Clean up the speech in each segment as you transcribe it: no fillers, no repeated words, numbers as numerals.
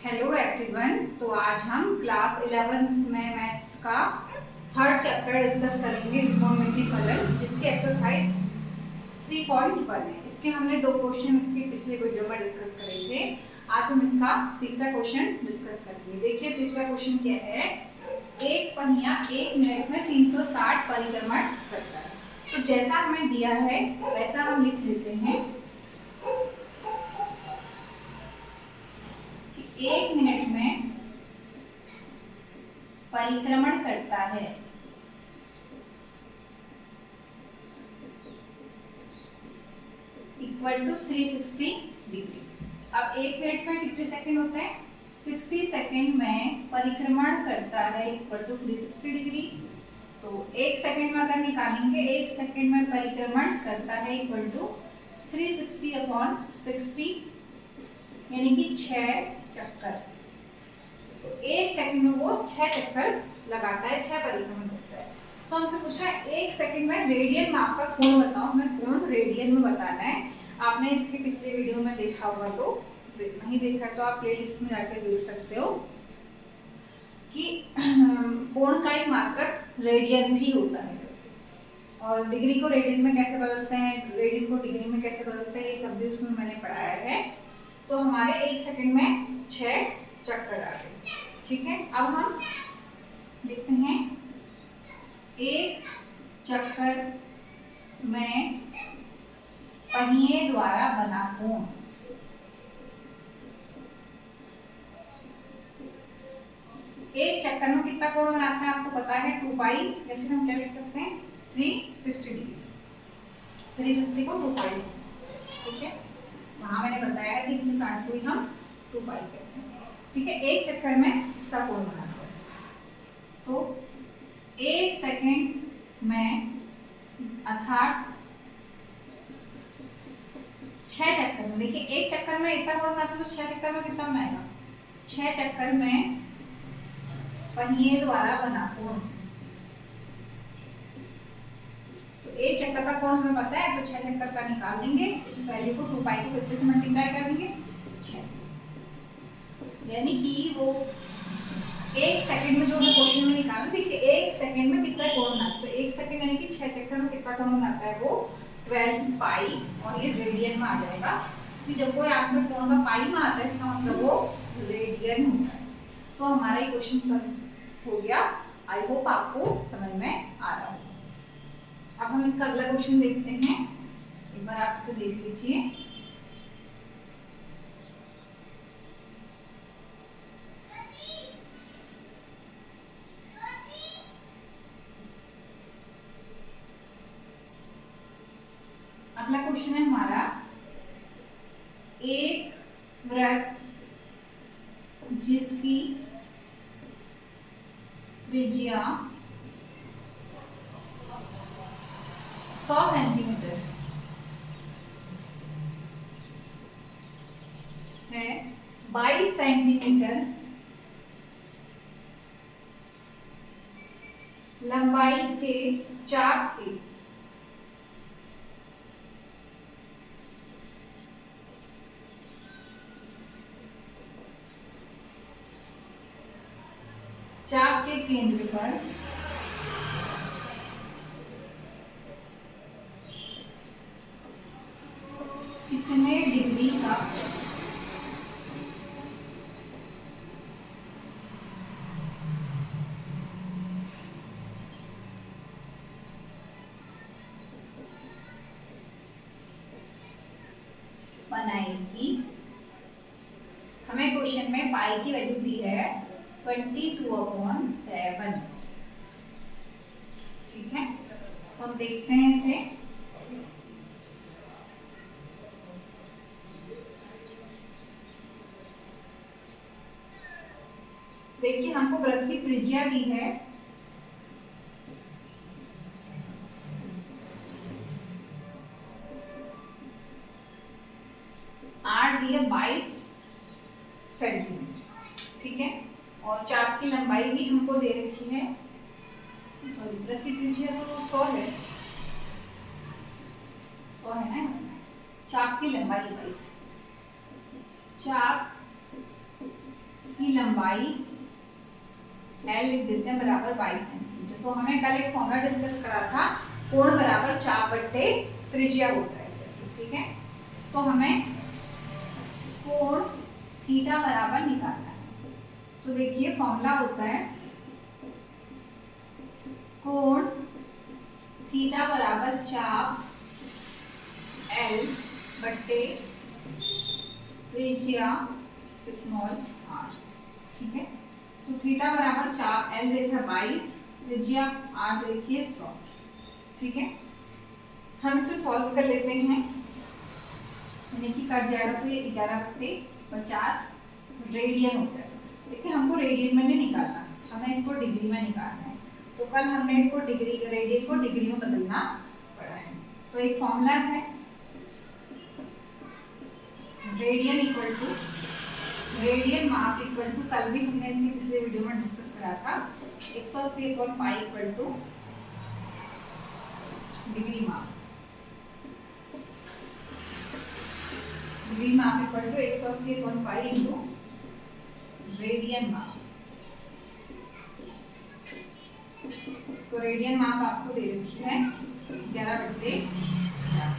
Hello everyone. तो आज हम क्लास 11 में मैथ्स का थर्ड चैप्टर डिस्कस करेंगे, त्रिकोणमिति फलन, जिसकी एक्सरसाइज 3.1 है। इसके हमने दो क्वेश्चन इसके पिछले वीडियो में डिस्कस करे थे। आज हम इसका तीसरा क्वेश्चन डिस्कस करेंगे। देखिए तीसरा क्वेश्चन क्या है। एक पहिया 1 मिनट में 360 परिक्रमण करता है। तो जैसा हमें दिया है वैसा हम लिख लेते हैं। 1 मिनट में परिक्रमण करता है इक्वल टू 360 डिग्री। अब 1 मिनट में कितने सेकंड होते हैं? 60 सेकंड में परिक्रमण करता है इक्वल टू 360 डिग्री। तो 1 सेकंड में अगर निकालेंगे, 1 सेकंड में परिक्रमण करता है इक्वल टू 360 अपॉन 60, यानी कि 6 चक्कर। तो 1 सेकंड में वो 6 चक्कर लगाता है, 6 परिक्रमण करता है। तो हमसे पूछा है 1 सेकंड में रेडियन माप का कोण बताओ। हमें कोण रेडियन में बताना है। आपने इसके पिछले वीडियो में देखा होगा, तो नहीं देखा तो आप प्लेलिस्ट में जाकर देख सकते हो कि कोण का एक मात्रक रेडियन भी होता है। और डिग्री को रेडियन में कैसे बदलते हैं, रेडियन को डिग्री में कैसे बदलते हैं, ये सब भी उसमें मैंने पढ़ाया है। तो हमारे 1 सेकंड में 6 चक्कर आ गए। ठीक है, अब हम लिखते हैं 1 चक्कर में पहिए द्वारा बना कोण। एक चक्कर में कितना कोण बनाते हैं आपको पता है, 2 पाई, या फिर हम क्या लिख सकते हैं 360 डिग्री। 360 को 2 पाई, ठीक है। वहां मैंने बताया है 360 को हम 2 पाई कहते हैं। ठीक है, एक चक्कर में कितना कोण बनाते हैं। तो 1 सेकंड में अर्थात 6 चक्कर में, देखिए 1 चक्कर में इतना कोण बनाते हैं तो 6 चक्कर में कितना बनाएगा, 6 चक्कर में पहिए द्वारा बना कोण। तो 1 चक्कर का कोण हमें पता है, तो 6 चक्कर का निकाल देंगे। इस वैल्यू को 2 पाई को कितने से मल्टीप्लाई कर देंगे, 6 से। यानी कि वो 1 सेकंड में जो हमें क्वेश्चन में निकालना, देखिए 1 सेकंड में कितना कोण बनाता है। तो 1 सेकंड यानी कि 6 चक्कर में कितना कोण बनाता है वो 12 पाई, और ये रेडियन में आ जाएगा। कि जब कोई आंसर कोण का पाई में आता है, इसका मतलब वो रेडियन होता है। तो हमारा ये क्वेश्चन हो गया। आई होप आपको समझ में आ रहा होगा। अब हम इसका अगला क्वेश्चन देखते हैं। एक बार आप इसे देख लीजिए। अगला क्वेश्चन है हमारा, एक वृत्त जिसकी त्रिज्या 100 सेंटीमीटर है, 22 सेंटीमीटर लंबाई के चाप के केंद्र पर कितने डिग्री का बनाएगी। हमें क्वेश्चन में पाई की वैल्यू दी है 22/7। ठीक है, तो हम देखते हैं इसे। देखिए हमको वृत्त की त्रिज्या दी है 22 सेंटीमीटर। ठीक है, और चाप की लंबाई भी हमको दे रखी है, सॉरी वृत्त की त्रिज्या तो 100 है, 100 है ना। चाप की लंबाई 22, चाप की लंबाई L लिख देते हैं बराबर 22 सेंटीमीटर। तो हमने कल एक फॉर्मूला डिस्कस करा था, कोण बराबर चाप बट्टे त्रिज्या होता है, ठीक है। तो हमें कोण थीटा बराबर निकालना है। तो देखिए फॉर्मूला होता है कोण थीटा बराबर चाप L बट्टे त्रिज्या स्मॉल r, ठीक है। तो थीटा बराबर चाप L देखा 22, त्रिज्या r देखिए 100, ठीक है। हम इसे सॉल्व कर लेते हैं, यानी कि कट जाएगा तो ये 11/50 रेडियन हो जाएगा। देखिए हमको रेडियन में नहीं निकालना, हमें इसको डिग्री में निकालना है। तो कल हमने इसको रेडियन को डिग्री में बदलना पड़ा है। तो एक फॉर्मूला है रेडियन इक्वल टू, रेडियन माप इक्वल टू, कल भी हमने इसके पिछले वीडियो में डिस्कस करा था, 180/पाई इक्वल टू डिग्री माप। डिग्री माप इक्वल टू 180/पाई इंटू रेडियन माप। तो रेडियन माप आपको दे रखी है 11/50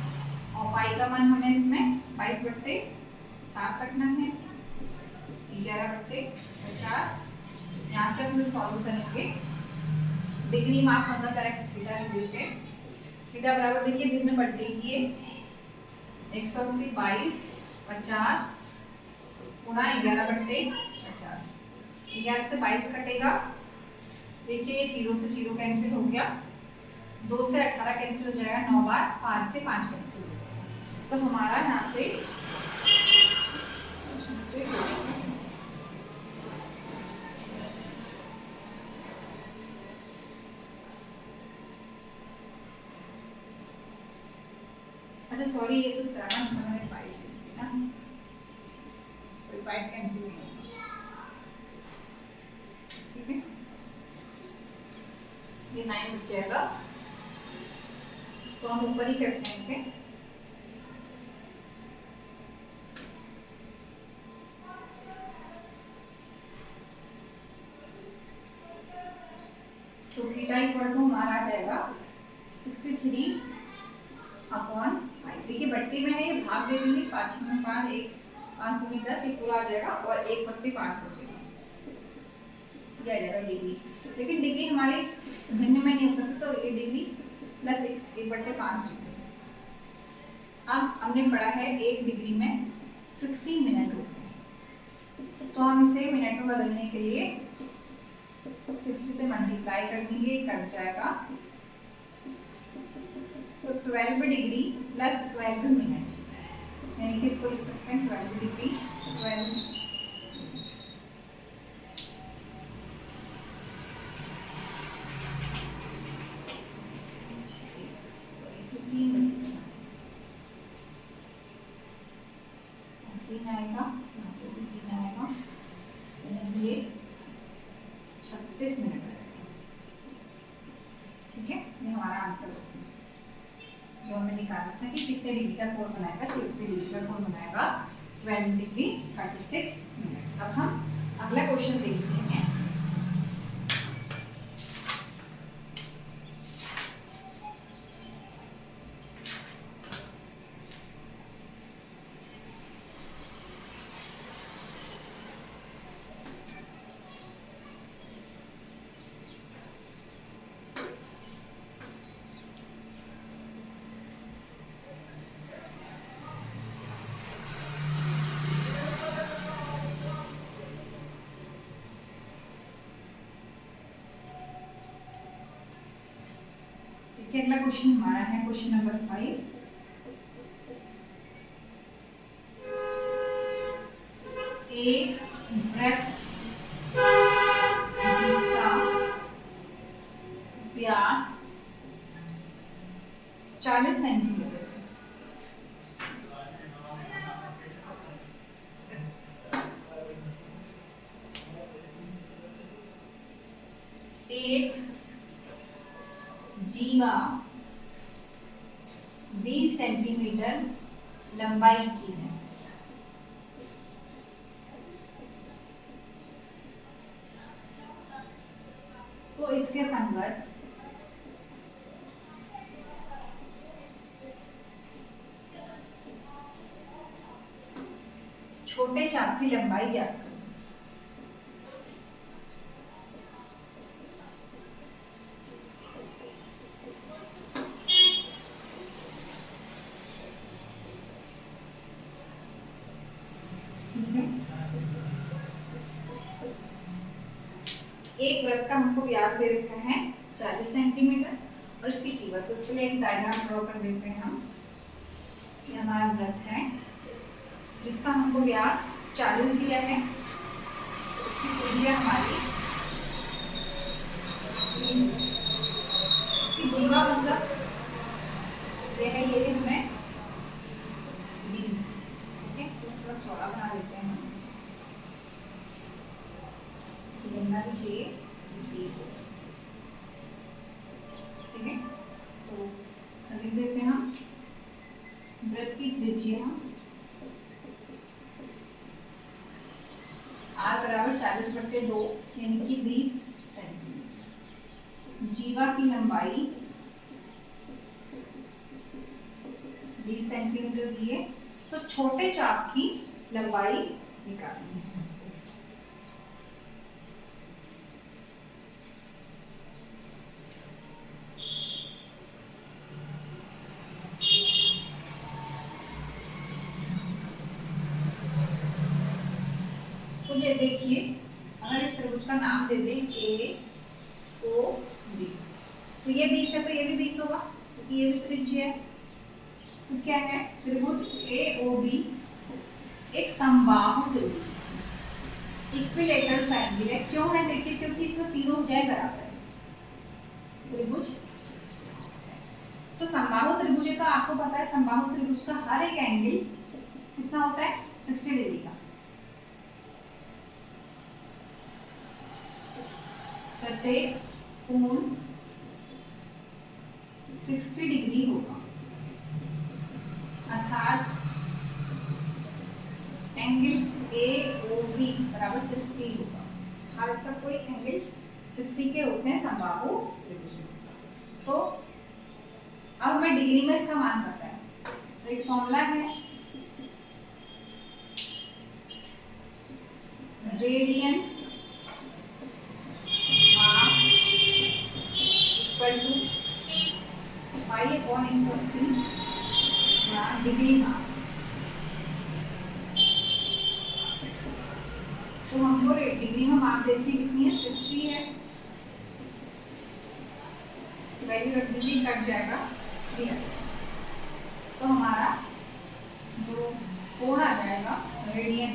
और पाई का मान हमें इसमें 22/7 रखना है, 11/50। यहाँ से हम इसे सॉल्व करेंगे, डिग्री माप मतलब करेक्ट थीटा लेते हैं। थीटा बराबर देखिए भिन्न बट्टे किए 180 22/50 गुणा 11/50। 11 से 22 कटेगा, देखिए ये 0 से 0 कैंसिल हो गया, 2 से 18 कैंसिल हो जाएगा, 9 बार 5 से 5 कैंसिल हो जाएगा। तो हमारा यहाँ से अच्छा सॉरी, ये तो 7 मैंने 5 ना, तो 5 कैंसिल नहीं, ठीक है। ये 9 बच जाएगा, तो हम ऊपर ही करते हैं इसे। तो थीटा इक्वल टू हमारा आ जाएगा 63/5। देखिए बट्टी मैंने ये भाग दे दूंगी, 5 में 5, 1 5 दूनी 10, ये पूरा आ जाएगा और 1/5 बचेगा, ये आ जाएगा डिग्री। लेकिन डिग्री हमारी भिन्न में नहीं हो सकती, तो ये डिग्री प्लस 1/5 डिग्री। अब हमने पढ़ा है 1 डिग्री में 60 मिनट होते हैं, तो हम इसे मिनट में बदलने के लिए 60 से मल्टीप्लाई कर देंगे, कट जाएगा। तो 12 डिग्री प्लस 12 मिनट, यानी कि इसको लिख सकते हैं 12 डिग्री 12 मिनट। आएगा, ये 36 मिनट आएगा, ठीक है। ये हमारा आंसर जो हमने निकाला था कि कितने डिग्री का कोण बनाएगा, तो कितने डिग्री का कोण बनाएगा 12 डिग्री 36 मिनट। अब हम अगला क्वेश्चन देखते हैं। अगला क्वेश्चन हमारा है क्वेश्चन नंबर 5। एक वृत्त जिसका व्यास 40 सेंटीमीटर एक जीवा 20 सेंटीमीटर लंबाई की है। तो इसके संगत छोटे चाप की लंबाई ज्ञात करो। एक वृत्त का हमको व्यास दे रखा है 40 सेंटीमीटर और इसकी जीवा, तो उसके लिए एक डायग्राम ड्रॉ कर देते हैं हम। ये हमारा वृत्त है जिसका हमको व्यास 40 दिया है, इसकी त्रिज्या हमारी 20 है। इसकी जीवा मतलब ये है, ये हमें 20, ठीक है, तो थोड़ा चौड़ा बना देते हैं हम, बनना भी चाहिए 20, ठीक है। तो लिख देते हैं हम वृत्त की त्रिज्या r बराबर 40/2 यानी कि 20 सेंटीमीटर। जीवा की लंबाई 20 सेंटीमीटर दिए, तो छोटे चाप की लंबाई निकालनी है। तो ये देखिए, अगर इस त्रिभुज का नाम दे दें ए ओ बी, तो ये 20 है तो ये भी 20 होगा क्योंकि ये भी त्रिज्या है। तो क्या है, त्रिभुज ए ओ बी एक समबाहु त्रिभुज, इक्विलेटरल ट्रायंगल है। क्यों है, देखिए क्योंकि इसमें तीनों भुजाएं बराबर है। त्रिभुज तो समबाहु त्रिभुज का आपको पता है, समबाहु त्रिभुज का हर एक एंगल कितना होता है, 60 डिग्री का। प्रत्येक कोण 60 डिग्री होगा, अर्थात एंगल ए ओ बी बराबर 60 होगा। हर सब कोई एंगल 60 के होते हैं समबाहु त्रिभुज। तो अब हमें डिग्री में इसका मान करता है, तो एक फॉर्मूला है radian equal to pi upon 180 degree माप। तो हमको डिग्री में माप देखिए कितनी है, 60 है, वैल्यू रख दीजिए, कट जाएगा 3। तो हमारा जो कोण आ जाएगा रेडियन,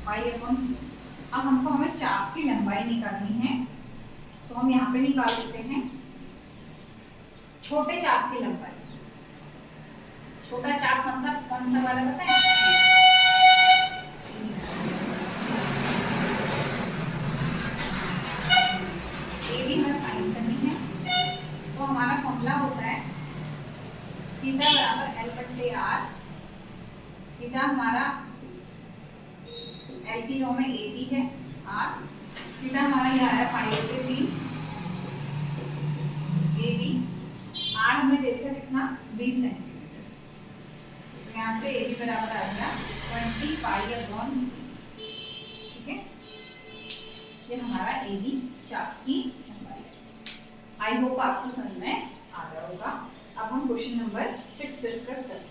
पाई अपॉन। अब हमको हमें चाप की लंबाई निकालनी है, तो हम यहाँ पे निकाल देते हैं छोटे चाप की लंबाई। छोटा चाप मतलब कौन सा वाला पता है, ये भी हमें फाइंड करनी है। तो हमारा फॉर्मूला होता है थीटा बराबर L/R। थीटा हमारा L की जो में 80 है, R थीटा हमारा यह है पाई/3 AB। R हमें देखा कितना, 20 सेंटीमीटर। तो यहाँ से AB बराबर आ गया 20 पाई/3, ठीक है। ये हमारा AB चाप की लंबाई है। आई होप आपको समझ में आ रहा होगा। अब हम क्वेश्चन नंबर 6 डिस्कस करते हैं।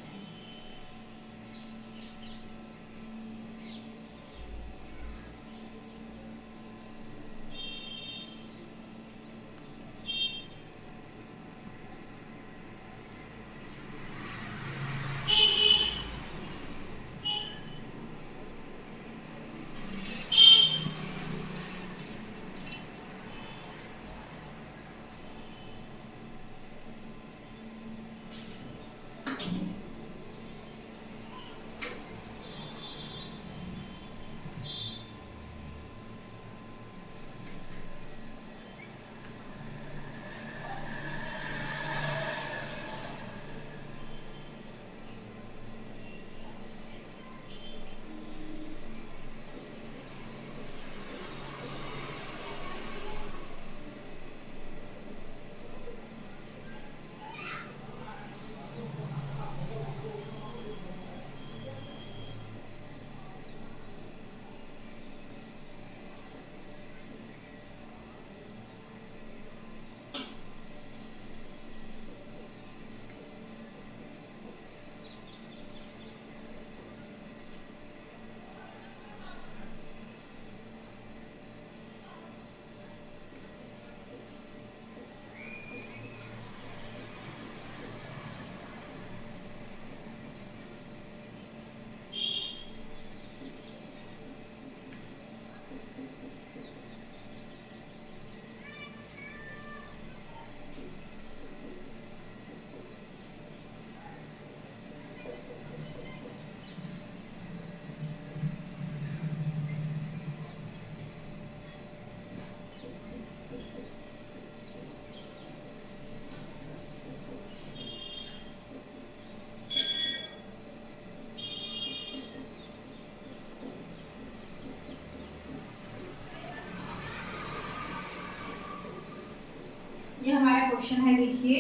अगला क्वेश्चन है, देखिए,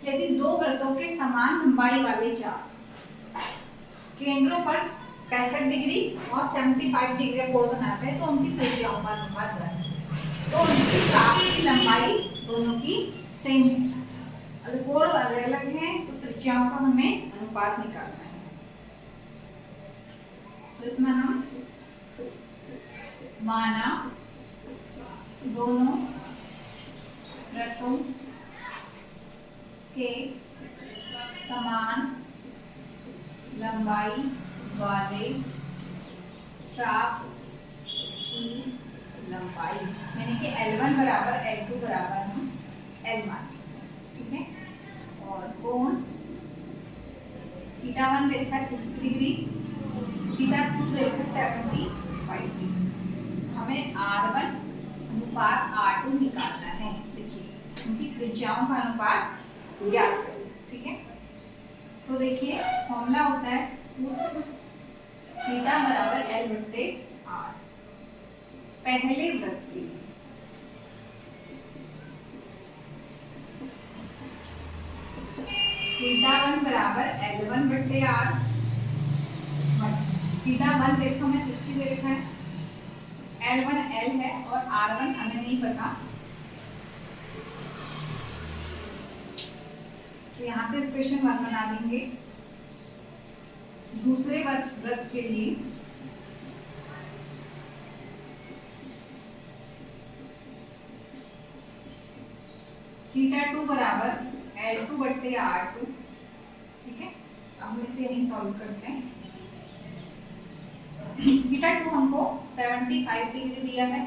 यदि दो वृत्तों के समान लंबाई वाले चाप केंद्रों पर 65 डिग्री और 75 डिग्री का कोण बनाते हैं तो उनकी त्रिज्याओं का अनुपात क्या है? तो उनकी चाप की लंबाई दोनों की सेम है, अगर कोण अलग अलग है तो त्रिज्याओं का हमें अनुपात निकालना है। तो इसमें हम माना दोनों वृत्तों के समान लंबाई वाले चाप की लंबाई यानी कि L1 बराबर L2 बराबर हम L मान, ठीक है, और कोण θ1 दे रखा है 60 डिग्री, θ2 दे रखा है 75 डिग्री। हमें R1 अनुपात R2 निकालना है। देखिए उनकी त्रिज्याओं का अनुपात ज्ञात करो, ठीक है। तो देखिए फॉर्मूला होता है सूत्र θ बराबर L बटे R। पहले वृत्त के लिए θ1 बराबर L1 बटे R, θ1 देखो हमें 60 दे रखा है, L1 L है और R1 हमें नहीं पता, तो यहाँ से इक्वेशन 1 बना देंगे। दूसरे वृत्त के लिए θ2 बराबर L2 बटे R2, ठीक है। अब हम इसे यहीं सॉल्व करते हैं। θ2 हमको 75 डिग्री दिया है,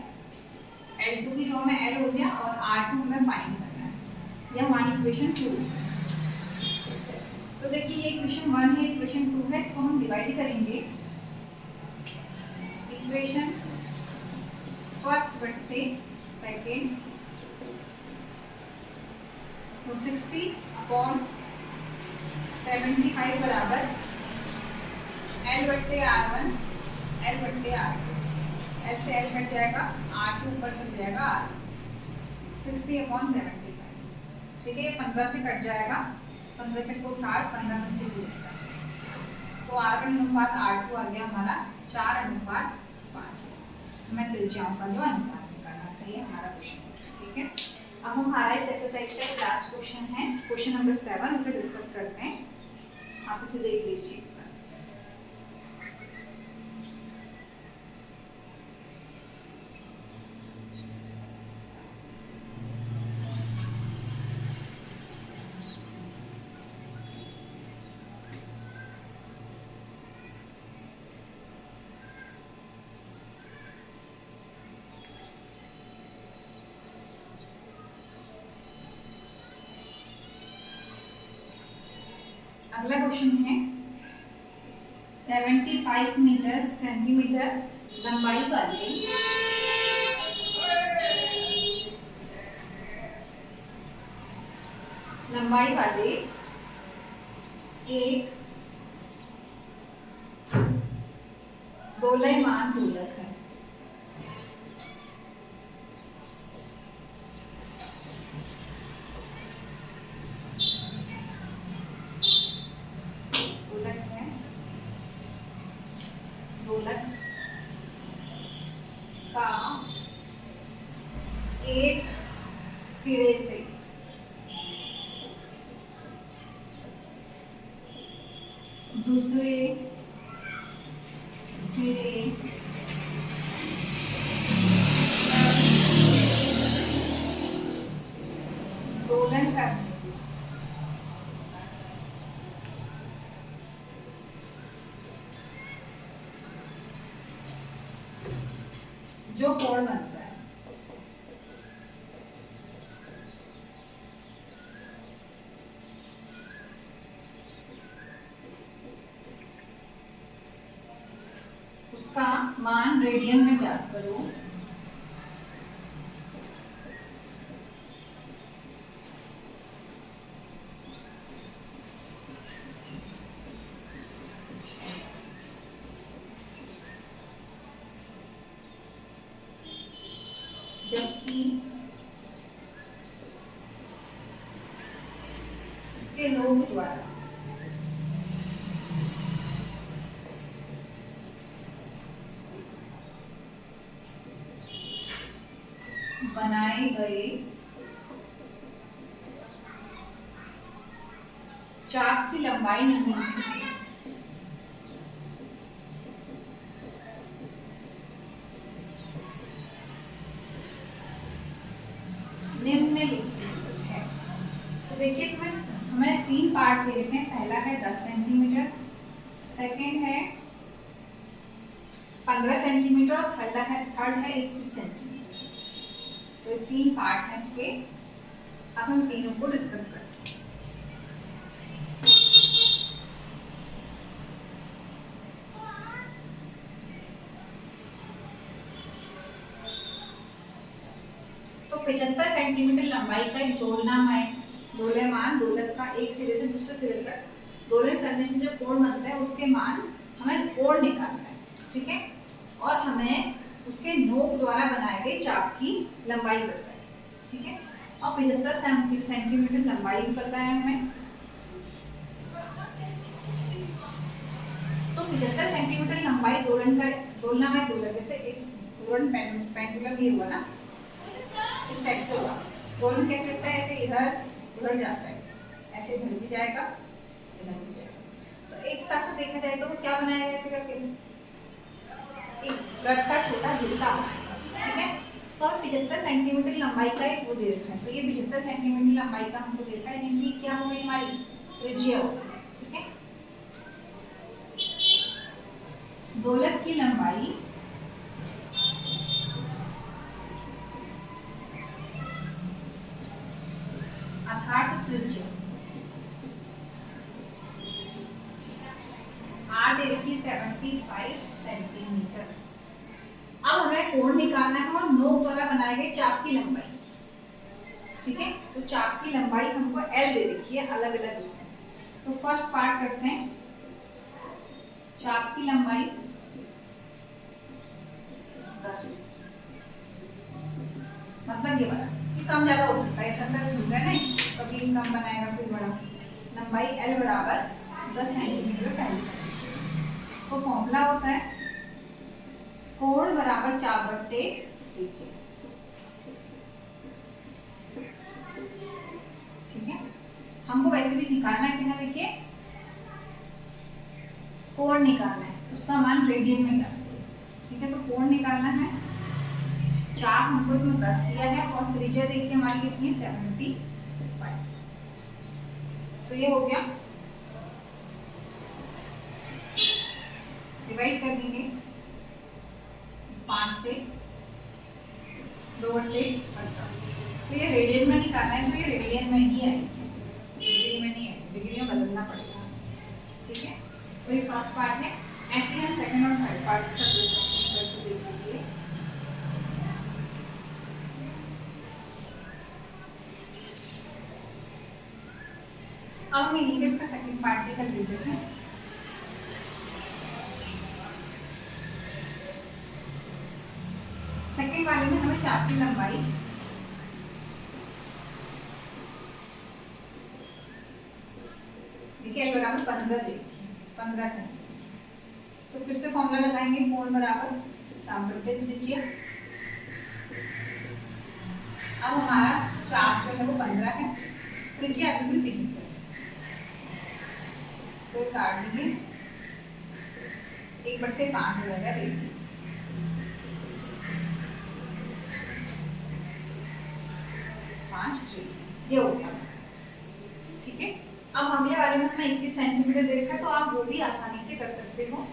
L2 की जो हमें L हो गया और R2 हमें फाइंड करना है, यह हमारी इक्वेशन 2। तो देखिए ये इक्वेशन 1 है, इक्वेशन 2 है, इसको हम डिवाइड करेंगे। इक्वेशन फर्स्ट बटे सेकेंड, तो 60 अपॉन 75 बराबर L बट्टे R1 L बट्टे R2, L से L कट जाएगा, R2 ऊपर चल जाएगा R, 60 अपॉन 75, ठीक है, 15 से कट जाएगा, 15 छक्को 60, 15 पंचे 20, तो R1 अनुपात R2 आ गया हमारा 4 अनुपात 5। हमें त्रिज्याओं का जो अनुपात निकालना था, ये हमारा क्वेश्चन, ठीक है। अब हमारा इस एक्सरसाइज का लास्ट क्वेश्चन है, क्वेश्चन नंबर 7, उसे डिस्कस करते हैं। आप इसे देख लीजिए। अगला क्वेश्चन है 75 मीटर सेंटीमीटर लंबाई वाले एक दोलयमान दोलक है। दोलक का एक सिरे से दूसरे सिरे दोलन करने से जो कोण बनता है उसका मान रेडियन में ज्ञात करो। जबकि इसके नोक द्वारा बनाए गए चाप की लंबाई निम्नलिखित है। तो देखिए इसमें हमें 3 पार्ट दे रखे हैं। पहला है 10 सेंटीमीटर, सेकेंड है 15 सेंटीमीटर और थर्ड है 21 सेंटीमीटर। तो ये 3 पार्ट है इसके। अब हम तीनों को डिस्कस करते हैं। तो 75 सेंटीमीटर लंबाई का एक जोड़नाम है। दोलयमान दोलक का एक सिरे से दूसरे सिरे तक दोलन करने से जो कोण बनता है उसके मान हमें कोण निकालना है, ठीक है। और हमें उसके नोक द्वारा बनाए गए चाप की लंबाई पता है, ठीक है। और 75 सेंटीमीटर लंबाई भी पता है हमें। तो 75 सेंटीमीटर लंबाई दोलन का दोलनाम है दोलक, जैसे एक दोलन पेंडुलम ये हुआ ना, इस टाइप से होगा। दोलन क्या करता है, ऐसे इधर उधर जाता है, ऐसे इधर भी जाएगा इधर भी जाएगा। तो एक हिसाब से देखा जाए तो वो क्या बनाएगा, ऐसे करके एक वृत्त का छोटा हिस्सा बनाएगा, ठीक है। तो 75 सेंटीमीटर लंबाई का एक वो दे रखा है। तो ये 75 सेंटीमीटर लंबाई का हमको देखा है, यानी क्या हो गई हमारी त्रिज्या हो गई, ठीक है। दोलक की लंबाई अर्थात त्रिज्या आर दे रखी 75 सेंटीमीटर। अब हमें कोण निकालना है और नोक द्वारा बनाए गए चाप की लंबाई, ठीक है। तो चाप की लंबाई हमको एल दे रखी है अलग अलग उसमें। तो फर्स्ट पार्ट करते हैं। चाप की लंबाई 10, मतलब ये वाला कम ज्यादा हो सकता है, इतना तक होगा नहीं, कभी कम बनाएगा फिर बड़ा। लंबाई L बराबर 10 सेंटीमीटर पहले। तो फॉर्मूला होता है कोण बराबर चाप बट्टे त्रिज्या, ठीक है। हमको वैसे भी निकालना है कि ना, देखिए कोण निकालना है, उसका मान रेडियन में क्या, ठीक है। तो कोण निकालना है, चाप हमको इसमें 10 दिया है और त्रिज्या देखिए हमारी कितनी है 75। तो ये हो गया, डिवाइड कर देंगे 5 से 2/15। तो ये रेडियन में निकालना है, तो ये रेडियन में ही आएगी, डिग्री में नहीं आएगी, डिग्री में बदलना पड़ेगा, ठीक है। तो ये फर्स्ट पार्ट है। ऐसे ही हम सेकंड और थर्ड पार्ट सब देख लीजिए। अब हम इन्हीं का सेकंड पार्ट भी कर लेते हैं। सेकंड वाले में हमें चाप की लंबाई देखिए L बराबर 15 देखिए 15 सेंटीमीटर। तो फिर से फॉर्मूला लगाएंगे, कोण बराबर चाप बट्टे त्रिज्या। अब हमारा चाप जो है वो 15 है, त्रिज्या अभी भी 75। तो काट दीजिए, 1/5 हो जाएगा रेडियन। ये हो गया, ठीक है। अब अगले वाले में हमें 21 सेंटीमीटर देखा है, तो आप वो भी आसानी से कर सकते हो।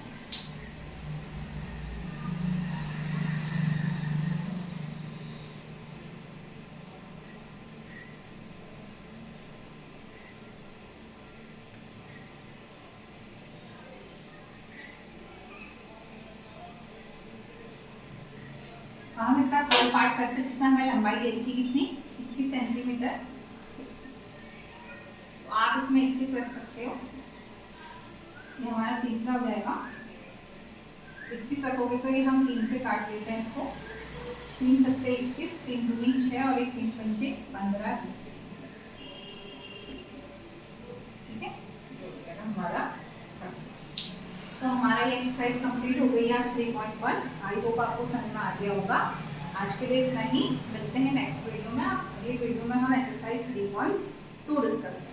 हम इसका थर्ड पार्ट करते हैं, जिसमें हमें लंबाई दे रखी कितनी 21 सेंटीमीटर। तो आप इसमें 21 रख सकते हो, ये हमारा तीसरा हो जाएगा। 21 रखोगे तो ये हम 3 से काट लेते हैं इसको, 3 सत्ते 21, 3 दूनी 6 और 1 3 पंचे 15। हमारा ये एक्सरसाइज कंप्लीट हो गई है 3.1। आई होप आपको समझ में आ गया होगा। आज के लिए इतना ही, मिलते हैं नेक्स्ट वीडियो में। अगली वीडियो में हम एक्सरसाइज 3.2 डिस्कस करेंगे।